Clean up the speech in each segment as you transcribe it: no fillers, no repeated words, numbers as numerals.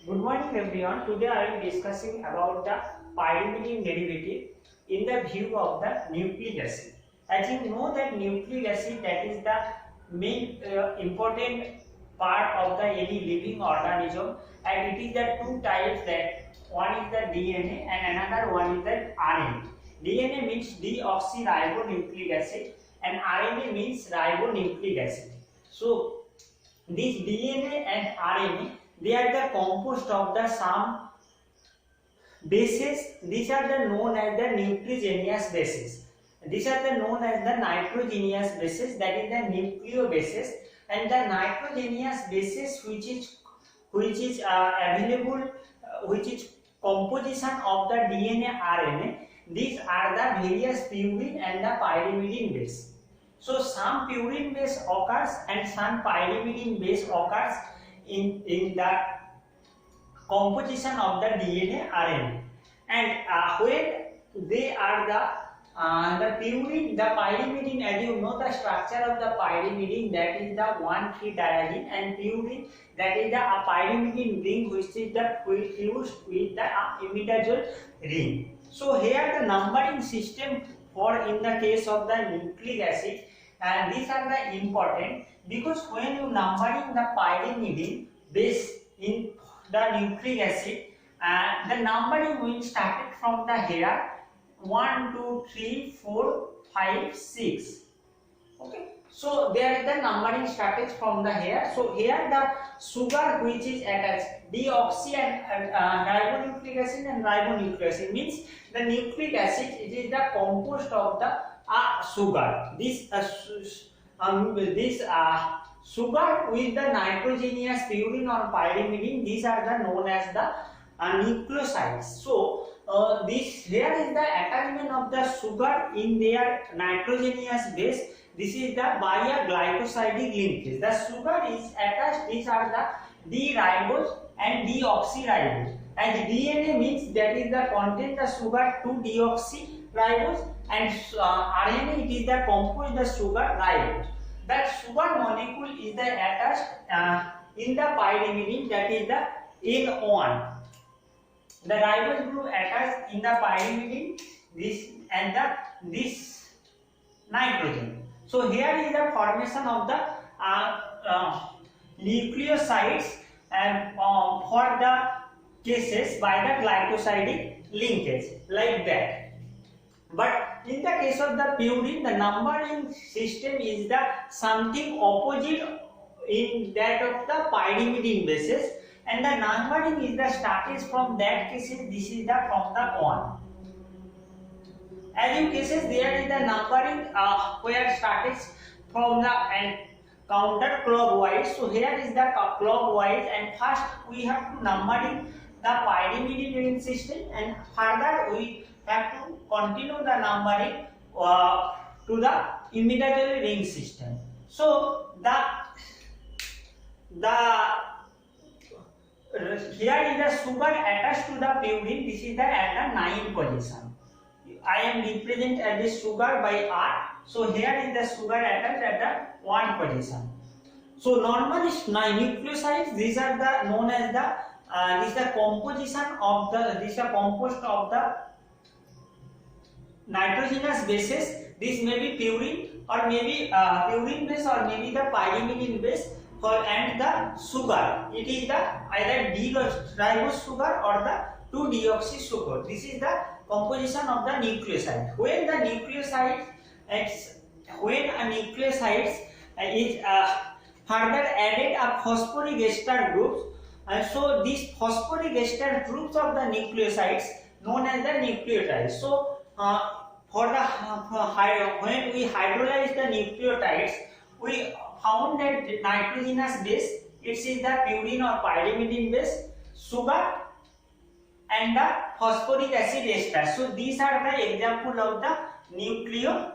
Good morning everyone. Today I am discussing about the pyrimidine derivative in the view of the nucleic acid. As you know that nucleic acid, that is the main important part of the any living organism, and it is the two types, that one is the DNA and another one is the RNA. DNA means deoxyribonucleic acid and RNA means ribonucleic acid. So this DNA and RNA, they are the composed of the some bases. These are the known as the nucleogenous bases. These are the known as the nitrogenous bases, that is the nucleobases, and the nitrogenous bases which is available, which is composition of the DNA RNA. These are the various purine and the pyrimidine base. So some purine base occurs and some pyrimidine base occurs in the composition of the DNA RNA, and when they are the purine, the pyrimidine, as you know the structure of the pyrimidine, that is the 1,3-diazine, and purine, that is the pyrimidine ring which is the fused with the imidazole ring. So here the numbering system for in the case of the nucleic acid, and these are the important, because when you numbering the pyrimidine base in the nucleic acid, the numbering will start from the here 1 2 3 4 5 6. Okay, so there is the numbering started from the here. So here the sugar which is attached, deoxy and ribonucleic acid and ribonucleic acid, means the nucleic acid, it is the composed of the sugar. This sugar with the nitrogenous purine or pyrimidine, these are the known as the nucleosides. So this here is the attachment of the sugar in their nitrogenous base. This is the by a glycosidic linkage. The sugar is attached. These are the D-ribose and deoxyribose. And DNA means that is the contain the sugar 2-deoxyribose, and RNA, it is the composed the sugar ribose. That sugar molecule is the attached in the pyrimidine, that is the N1. The ribose group attached in the pyrimidine, this and this nitrogen. So here is the formation of the nucleosides, and for the cases by the glycosidic linkage, like that. But in the case of the purine, the numbering system is the something opposite in that of the pyrimidine bases, and the numbering is the started from that cases. This is the from the 1. As in cases, there is the numbering where started from the and counter clockwise. So here is the clockwise, and first we have to numbering the pyrimidine ring system, and further we have to continue the numbering to the imidazole ring system. So here is the sugar attached to the purine. This is the at the 9 position. I am represent as the sugar by R. So here is the sugar attached at the 1 position. So normally nucleosides, these are the known as the this is the composition of the, this is composed of the nitrogenous bases. This may be purine or maybe purine base or maybe the pyrimidine base, and the sugar, it is the either D-ribose sugar or the 2-deoxy sugar. This is the composition of the nucleoside. When the nucleoside is further added a phosphoric ester groups, and so these phosphoric ester groups of the nucleosides known as the nucleotides. So when we hydrolyze the nucleotides, we found that nitrogenous base, it is the purine or pyrimidine base, sugar and the phosphoric acid ester. So these are the example of the nucleotides.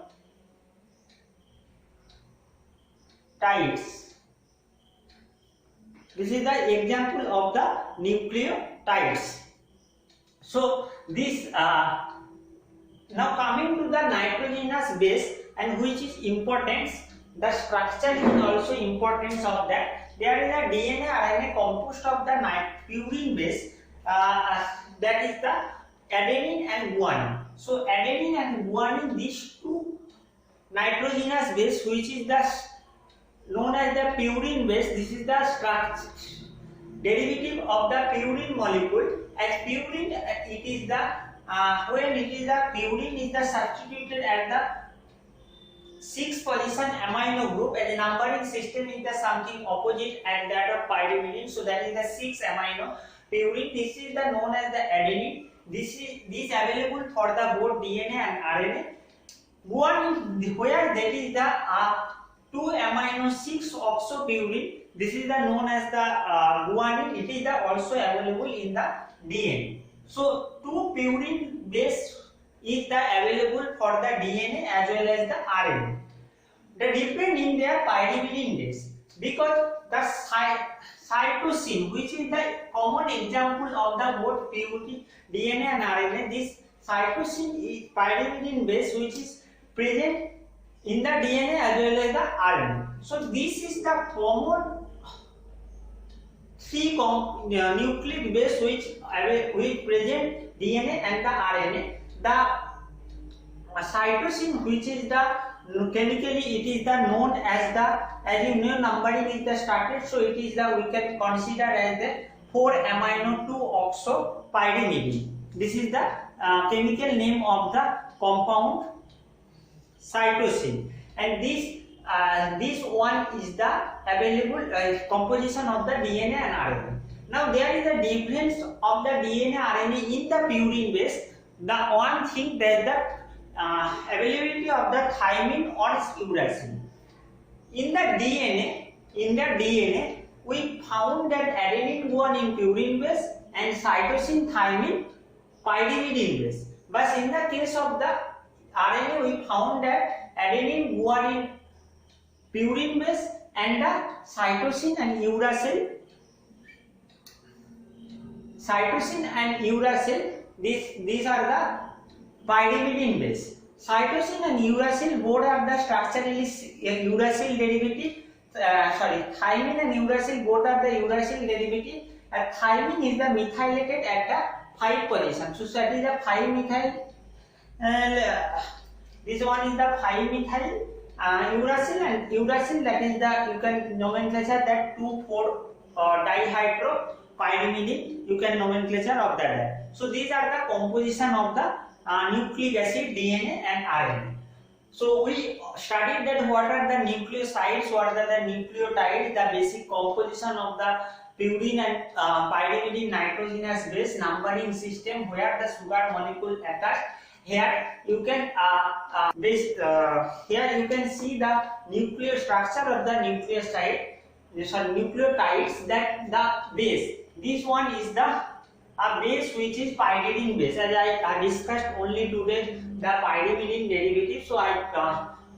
This is the example of the nucleotides. So this now coming to the nitrogenous base, and which is importance, the structure is also importance of that. there is a DNA RNA composed of the purine base, that is the adenine and guanine. So adenine and guanine, these two nitrogenous base, which is the known as the purine base. This is the derivative of the purine molecule. As purine, it is the when it is the purine is the substituted at the 6th position amino group, as a numbering system is the something opposite and that of pyrimidine. So that is the 6th amino purine. This is the known as the adenine. This available for the both DNA and RNA. Guanine, where that is the 2 amino 6 oxopurine. This is the known as the guanine. It is the also available in the DNA. So 2 purine base is the available for the DNA as well as the RNA. The difference in their pyrimidine base, because the cytosine, which is the common example of the both purine DNA and RNA, this cytosine is pyrimidine base which is present in the DNA as well as the RNA. So this is the common 3 nucleic base which present DNA and the RNA. The cytosine, which is the chemically it is the known as the, as you know, numbering is the started, so it is the, we can consider as the 4 amino 2 oxopyrimidine. This is the chemical name of the compound cytosine, and this one is the available composition of the DNA and RNA. Now there is a difference of the DNA RNA in the purine base. The one thing that the availability of the thymine or uracil. In the DNA, we found that adenine guanine purine base and cytosine thymine pyrimidine base. But in the case of the RNA, we found that adenine guanine purine base and the cytosine and uracil, these are the pyrimidine base. Cytosine and uracil both have the structurally uracil derivative. Thymine and uracil both are the uracil derivative. And thymine is the methylated at the 5 position. So that is the 5-methyl. This one is the 5-methyl uracil, and uracil, that is the, you can nomenclature that 2,4 dihydropyrimidine. You can nomenclature of that. So these are the composition of the nucleic acid, DNA and RNA. So we studied that what are the nucleosides, what are the nucleotides, the basic composition of the purine and pyrimidine nitrogenous base, numbering system, where the sugar molecule attached. Here you can here you can see the nuclear structure of the nucleoside, nucleotides, that the base. This one is the base which is pyridine base. As I discussed only today the pyrimidine derivative, so I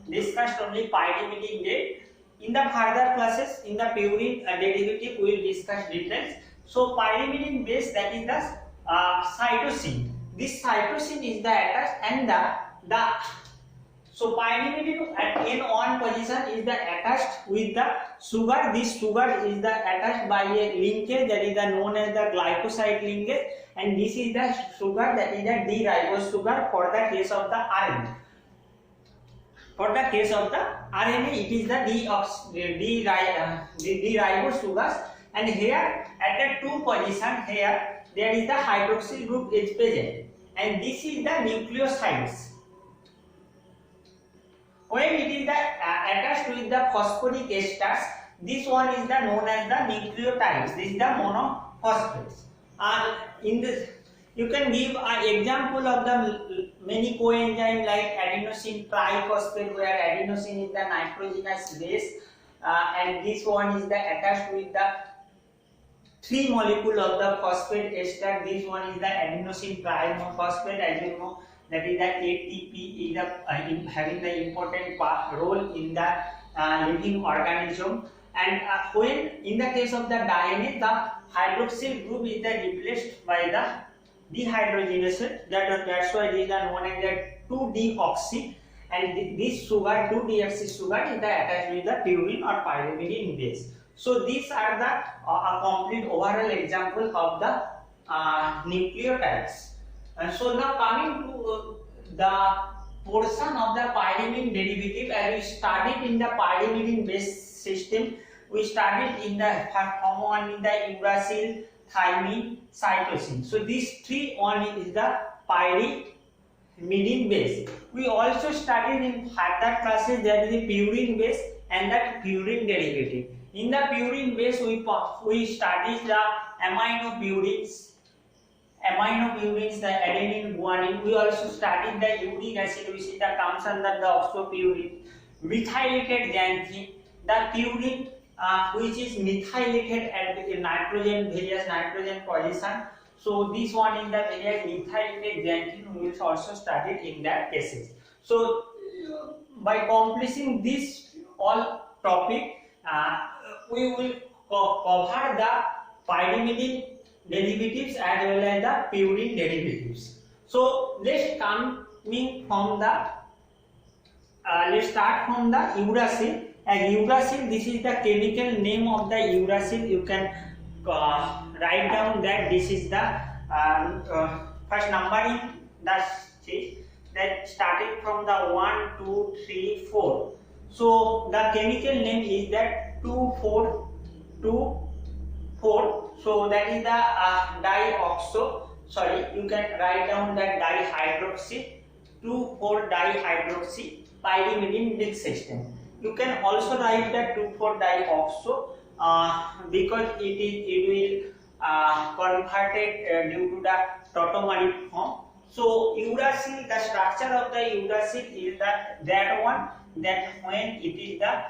discussed only pyrimidine derivative. In the further classes, in the purine derivative, we will discuss details. So pyrimidine base, that is the cytosine. This cytosine is the attached, and the so pyrimidine at N1 position is the attached with the sugar. This sugar is the attached by a linkage, that is the known as the glycoside linkage, and this is the sugar, that is the D-ribose sugar for the case of the RNA. For the case of the RNA, it is the D-ribose sugars, and here at the 2 position, here there is the hydroxyl group is present, and this is the nucleosides. When it is the attached with the phosphoric esters, this one is the known as the nucleotides. This is the monophosphates. In this, you can give an example of the many coenzyme like adenosine triphosphate, where adenosine is the nitrogenous base, and this one is the attached with the 3 molecule of the phosphate ester. This one is the adenosine triphosphate, as you know, that is the ATP is the having the important role in the living organism. And when in the case of the DNA, the hydroxyl group is replaced by the dehydrogenation. That's why these are known as the 2-deoxy, and this sugar 2-deoxy sugar is attached with the purine or pyrimidine base. So these are the a complete overall example of the nucleotides. And so now coming to the portion of the pyrimidine derivative, as we studied in the pyrimidine based system, we studied in the form one in the uracil, thymine, cytosine. So these three, one is the pyrimidine base. We also studied in further classes that is the purine base and the purine derivative. In the purine base, we studied the aminopurines, the adenine, guanine. We also studied the uric acid, which is the comes under the oxopurine, methylated xanthine, the purine, which is methylated at nitrogen, various nitrogen position. So this one in the various methylated xanthine we will also study in that cases. So by completing this all topic, we will cover the pyrimidine derivatives as well as the purine derivatives. So let's start from the uracil. As uracil, this is the chemical name of the uracil. You can write down that this is the first numbering that starting from the 1, 2, 3, 4. So the chemical name is that 2,4,2,4. So that is the dioxo. Sorry, you can write down that dihydroxy 2,4-dihydroxy pyrimidine base system. You can also write that 2,4-dioxo because it will converted due to the tautomeric form. So uracil, the structure of the uracil is that one, that when it is the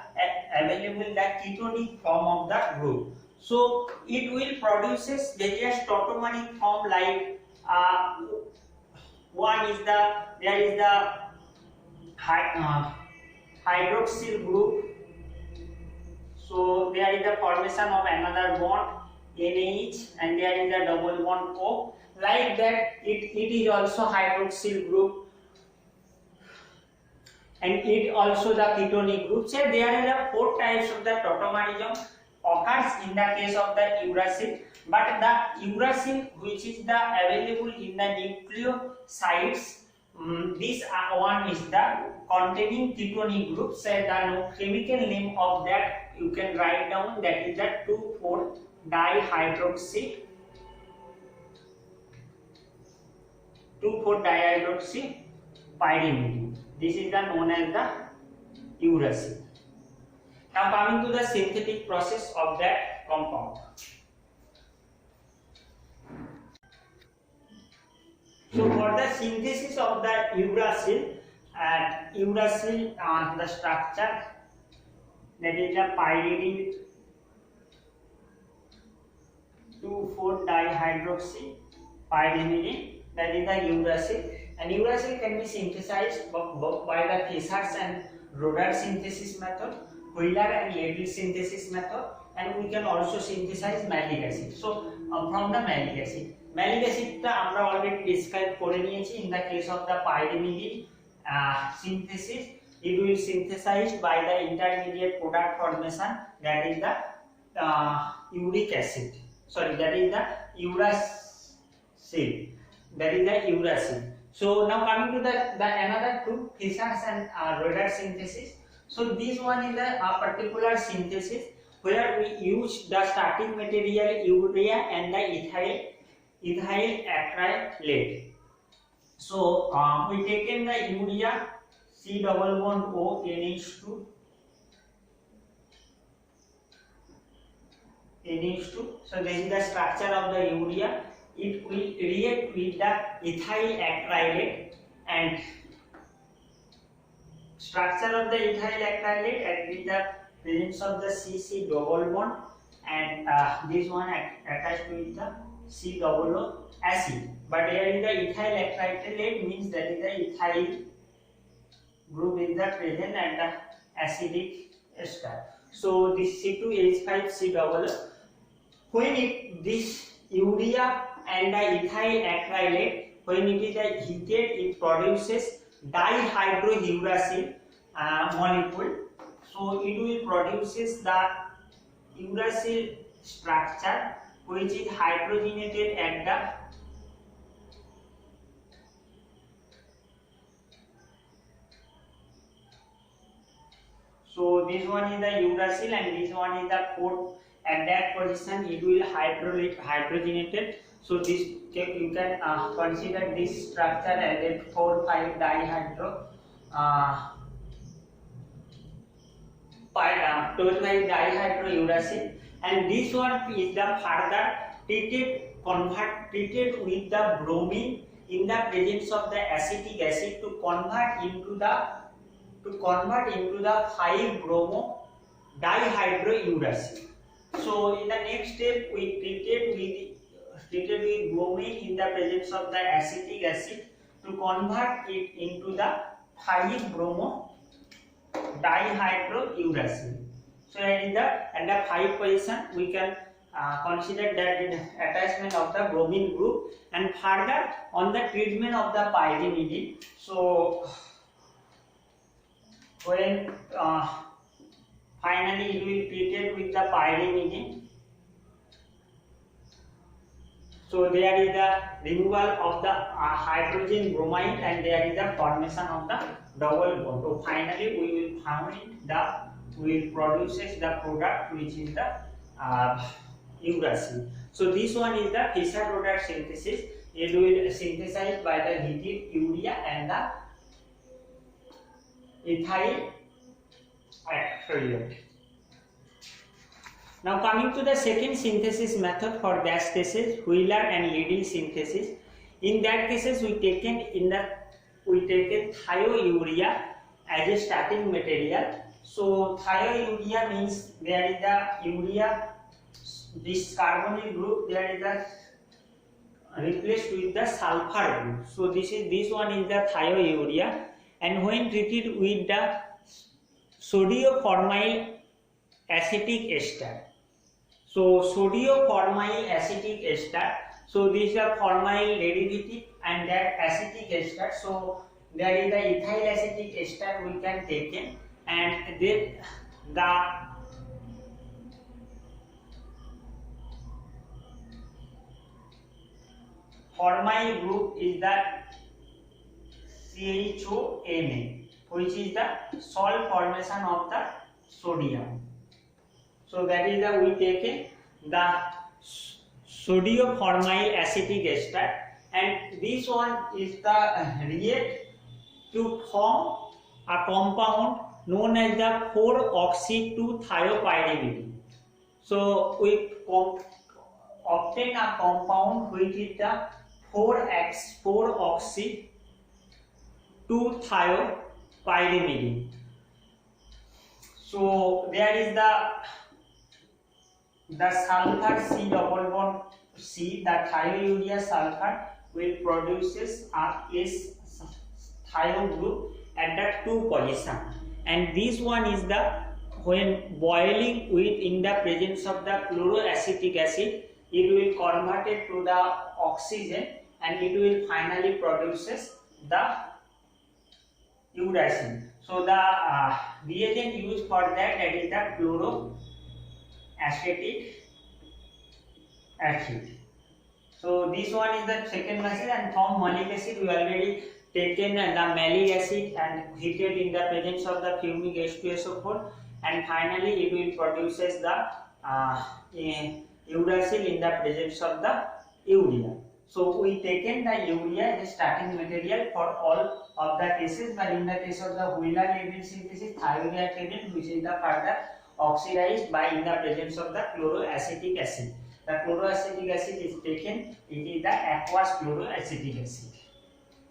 available the ketonic form of the group. So it will produces various tautomeric form like one is there is the hydroxyl group. So there is the formation of another bond NH and there is a double bond O. Like that, it is also hydroxyl group and it also the ketonic group. So there are 4 types of the tautomerism occurs in the case of the uracil, but the uracil which is the available in the nucleosides, this one is the containing ketonic group. So the chemical name of that you can write down, that is the 2,4-dihydroxy 2,4-dihydroxy pyrimidine. This is the known as the uracil. Now coming to the synthetic process of that compound. So for the synthesis of the uracil, the structure, that is the pyridine 2,4-dihydroxy pyrimidine, that is the uracil. And uracil can be synthesized by the Fischer's and Roeder synthesis method, Wheeler and Ledl synthesis method, and we can also synthesize malic acid. So from the malic acid টা আমরা already describe করে নিয়েছি. In the case of the pyrimidine synthesis, it will synthesized by the intermediate product formation, that is the uric acid. Sorry, that is the uracil. So now coming to the another two, Fischer's and Roeder synthesis. So this one is a particular synthesis where we use the starting material urea and the ethyl acrylate. So we taken the urea, C double bond O NH2, So this is the structure of the urea. It will react with the ethyl acrylate, and structure of the ethyl acrylate and with the presence of the CC double bond, and this one attached with the C double O acid. But here is the ethyl acrylate, means that is the ethyl group is the present and the acidic ester. So this C2H5C double O. When this urea and the ethyl acrylate, when it is heated, it produces dihydrouracil molecule. So it will produces the uracil structure which is hydrogenated at the so this one is the uracil and this one is the fourth. At that position it will hydrogenated. So this you can consider this structure as a 4,5 dihydro 4,5 dihydrouracil, and this one is the further treated with the bromine in the presence of the acetic acid to convert into the 5-bromo dihydrouracil. So in the next step we treated with bromine in the presence of the acetic acid to convert it into the 5-bromo dihydrouracil. So at the 5 position we can consider that the attachment of the bromine group, and further on the treatment of the pyrimidine. So when finally it will be treated with the pyrimidine. So there is the removal of the hydrogen bromide and there is the formation of the double bond. So finally we will produces the product which is the uracil. So this one is the Fischer-Trodde synthesis. It will synthesized by the heated urea and the ethyl acrylate. Now coming to the second synthesis method for gas cases, Wheeler and Liddell synthesis. In that cases we taken thiourea as a starting material. So thiourea means there is the urea, this carbonyl group there is the replaced with the sulfur group. So this one is the thiourea, and when treated with the sodium-formyl acetic ester. So sodium-formyl acetic ester. So this is a formyl derivative and that acetic ester. So there is the ethyl acetic ester we can take in, and then the formyl group is the CHONA, which is the salt formation of the sodium. So that is the we take the sodium formyl acetic ester, and this one is the react to form a compound known as the 4-oxy-2-thiopyrimidine. So we obtain a compound which is the 4-oxy-2-thiopyrimidine. So there is the sulfur C double bond C, the thiourea sulfur will produces a S thio group at the 2 position, and this one is the when boiling with in the presence of the chloroacetic acid, it will convert it to the oxygen and it will finally produces the uracil. So the reagent used for that is the chloroacetic acid. So this one is the second method, and from malic acid we already taken the malic acid and heated in the presence of the fumic H2SO4, and finally it will produces the uracil in the presence of the urea. So we taken the urea as a starting material for all of the cases, but in the case of the Wheeler-Liddell synthesis, thiourea taken which is the further oxidized by in the presence of the chloroacetic acid. The chloroacetic acid is taken, it is the aqueous chloroacetic acid.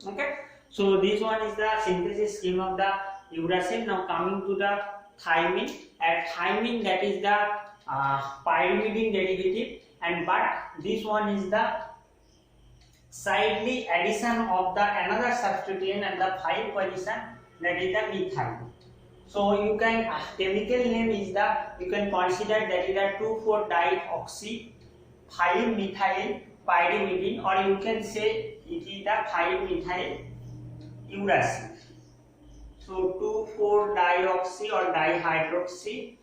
Okay, so this one is the synthesis scheme of the uracil. Now coming to the thymine. At thymine, that is the pyrimidine derivative, and but this one is the sidely addition of the another substituent and the 5 position, that is the methyl. So you can chemical name is the, you can consider that is the 2,4-dioxy 5-methyl pyrimidine, or you can say it is the 5-methyl uracil. So 2,4-dioxy or dihydroxy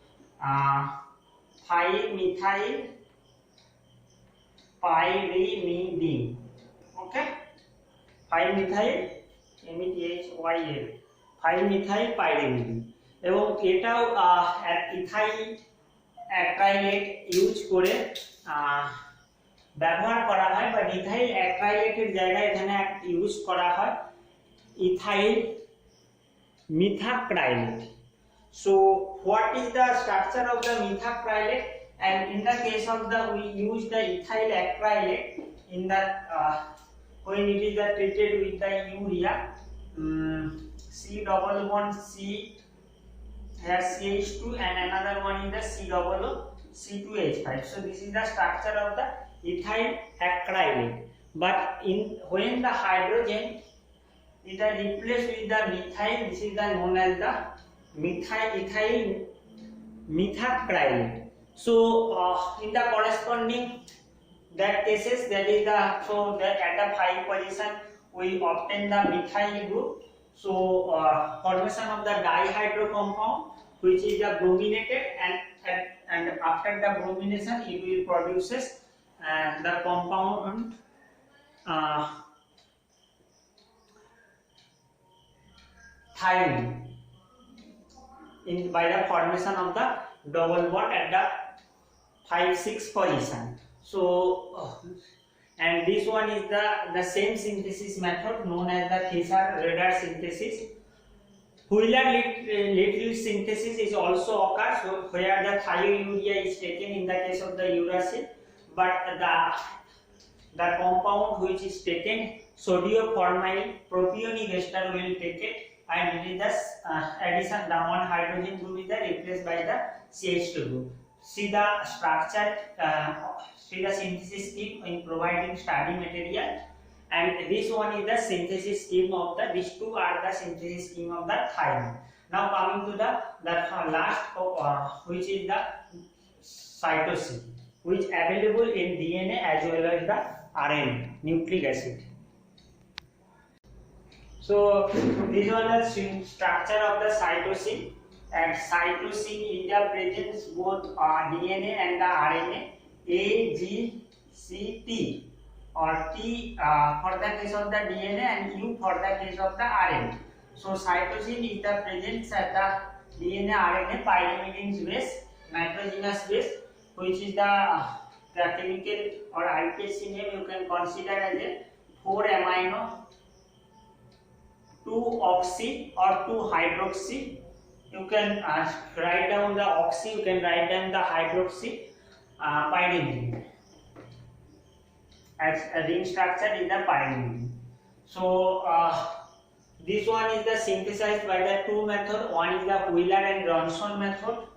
5-methyl pyrimidine. Okay, 5-methyl METHYL 5-methyl pyrimidine এবং এটাও ethyl অ্যাক্রাইলেট use করে ব্যবহার করা হয়, বা ethyl অ্যাক্রাইলেটের জায়গায় এখানে use করা হয় ethyl methacrylate. So what is the structure of the methacrylate? And in the case of the we use the ethyl acrylate in the when it is treated with the urea, C double bond C here CH2 and another one is the C double O C2H5. So this is the structure of the ethyl acrylate. But in when the hydrogen it is replaced with the methyl, this is the known as the ethyl methacrylate. So in the corresponding that cases, that is the so that at the 5 position we obtain the methyl group. So formation of the dihydro compound which is the brominated, and after the bromination it will produces the compound thiamine by the formation of the double bond at the 5-6 position. So and this one is the same synthesis method known as the Fischer-Raeder synthesis. Wheeler-Little synthesis is also occurs where the thiourea is taken in the case of the uracil, but the compound which is taken sodium-formyl propionic ester will take it, and it is the addition, the one hydrogen group is replaced by the CH2 group. See the structure, see the synthesis scheme in providing study material, and this one is the synthesis scheme of the, these two are the synthesis scheme of the thiamine. Now coming to the last which is the cytosine, which available in DNA as well as the RNA, nucleic acid. So this one is structure of the cytosine, and cytosine is the presence both DNA and the RNA, A, G, C, T, or T for the case of the DNA and U for the case of the RNA. So cytosine is the presence at the DNA RNA pyrimidine base, nitrogenous base, which is the chemical or IPSC name you can consider as a 4-amino 2-oxy or 2-hydroxy. You can write down the oxy, you can write down the hydroxy pyrimidine as a ring structure in the pyrimidine. So this one is the synthesized by the two method. One is the Wheeler and Johnson method.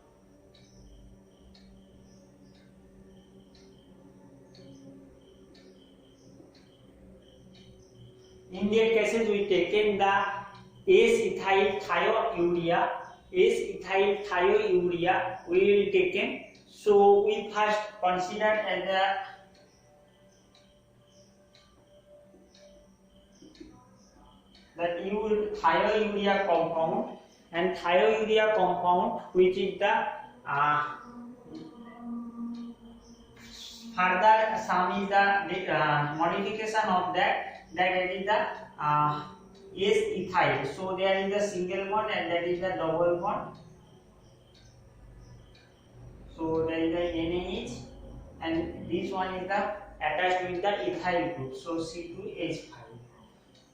In that cases we taken the S-ethyl thiourea. S-ethyl thiourea we will taken. So we first consider as the thiourea compound, and thiourea compound which is the further some is the modification of that is the S-ethyl. So there is a single bond and that is the double bond. So there is the NaH, and this one is the attached with the ethyl group. So C2H5.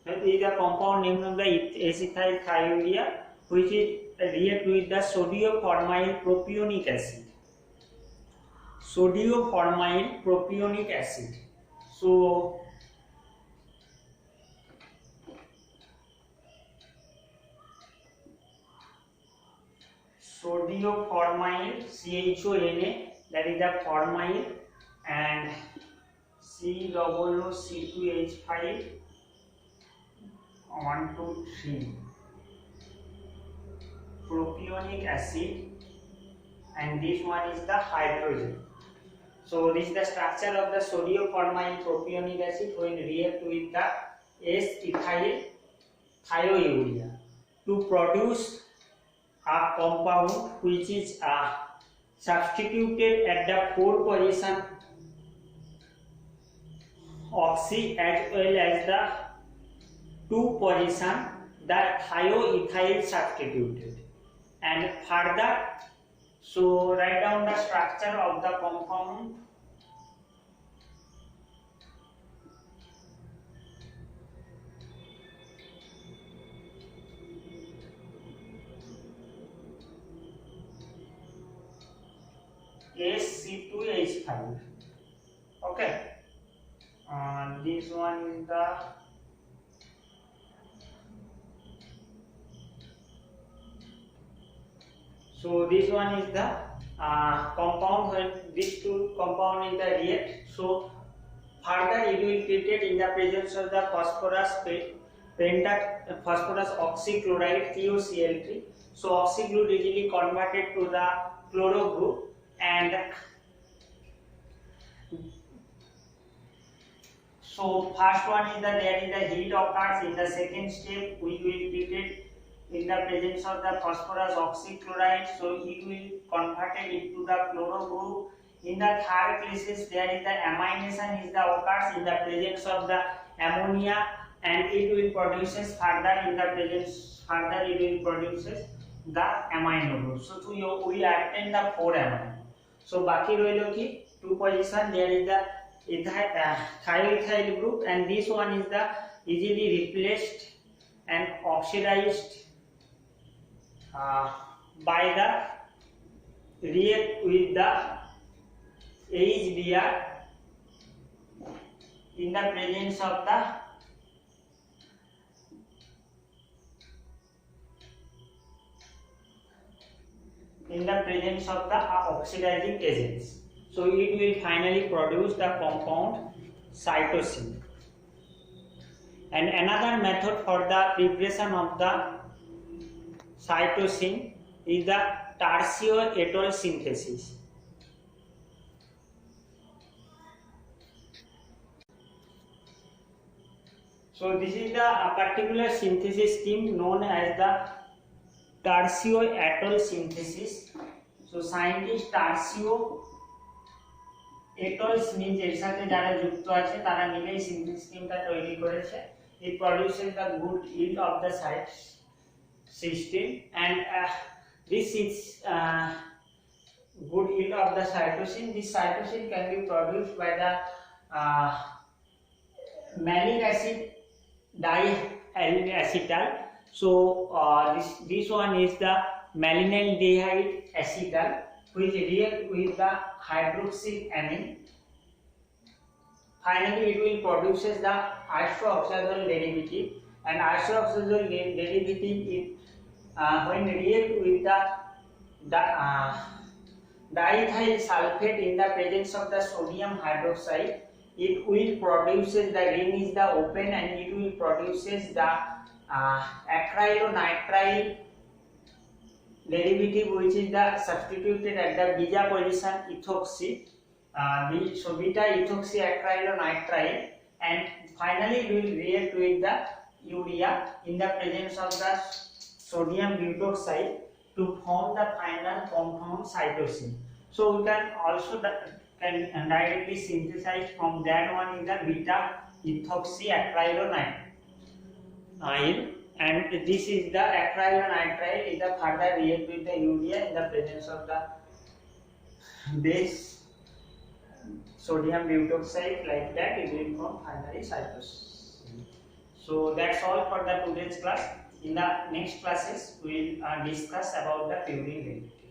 That is the compound name of the S-ethyl thiourea, which is react with the sodium-formyl propionic acid. Sodium-formyl propionic acid. So sodium-formyl CHONA, that is the formyl, and C-O-O-C2H5 1, 2, 3 propionic acid, and this one is the hydrogen. So this is the structure of the sodium-formyl propionic acid when react with the S-ethyl thiourea to produce a compound which is substituted at the 4 position oxy as well as the 2 position the thioethyl substituted. And further, so write down the structure of the compound. SC2H5. Okay, this one is the this one is the compound when these two compound in the react. So further it will treated in the presence of the phosphorus phosphorus oxychloride TOCl3. So oxychloride easily converted to the chloro group, and so first one is that there is the heat occurs. In the second step we will treat it in the presence of the phosphorus oxychloride, so it will converted into the chloro group. In the third places there is the amination is the occurs in the presence of the ammonia, and it will produces further in the presence further it will produces the amino group. So to you we obtain the 4 amino. So baki roilo ki 2 position there is the thioethyl group, and this one is the easily replaced and oxidized by the react with the HBr in the presence of the oxidizing agents. So it will finally produce the compound cytosine. And another method for the preparation of the cytosine is the tertioetol synthesis. So this is the particular synthesis scheme known as the tertioetol synthesis. So scientist tertioetol means এর সাথে যারা যুক্ত আছে তারা মিলে এই synthesis scheme টা তৈরি করেছে. It produces the good yield of the cysteine, and this is good yield of the cytosine. This cytosine can be produced by the malic acid diacetyl. So this one is the malonyl acetal, which react with the hydroxyamine. Finally it will produces the isooxazole derivative, and isooxazole derivative is when react with the diethyl sulfate in the presence of the sodium hydroxide, it will produces the ring is the open, and it will produces the acrylonitrile derivative, which is the substituted at the beta position ethoxy. So beta ethoxy acrylonitrile, and finally it will react with the urea in the presence of the sodium butoxide to form the final compound cytosine. So we can also can directly synthesize from that one is the beta ethoxy acrylonitrile, and this is the acrylonitrile is the further react with the urea in the presence of the base sodium butoxide. Like that it will form finally cytosine. So that's all for the today's class. In the next classes we will discuss about the purine derivative.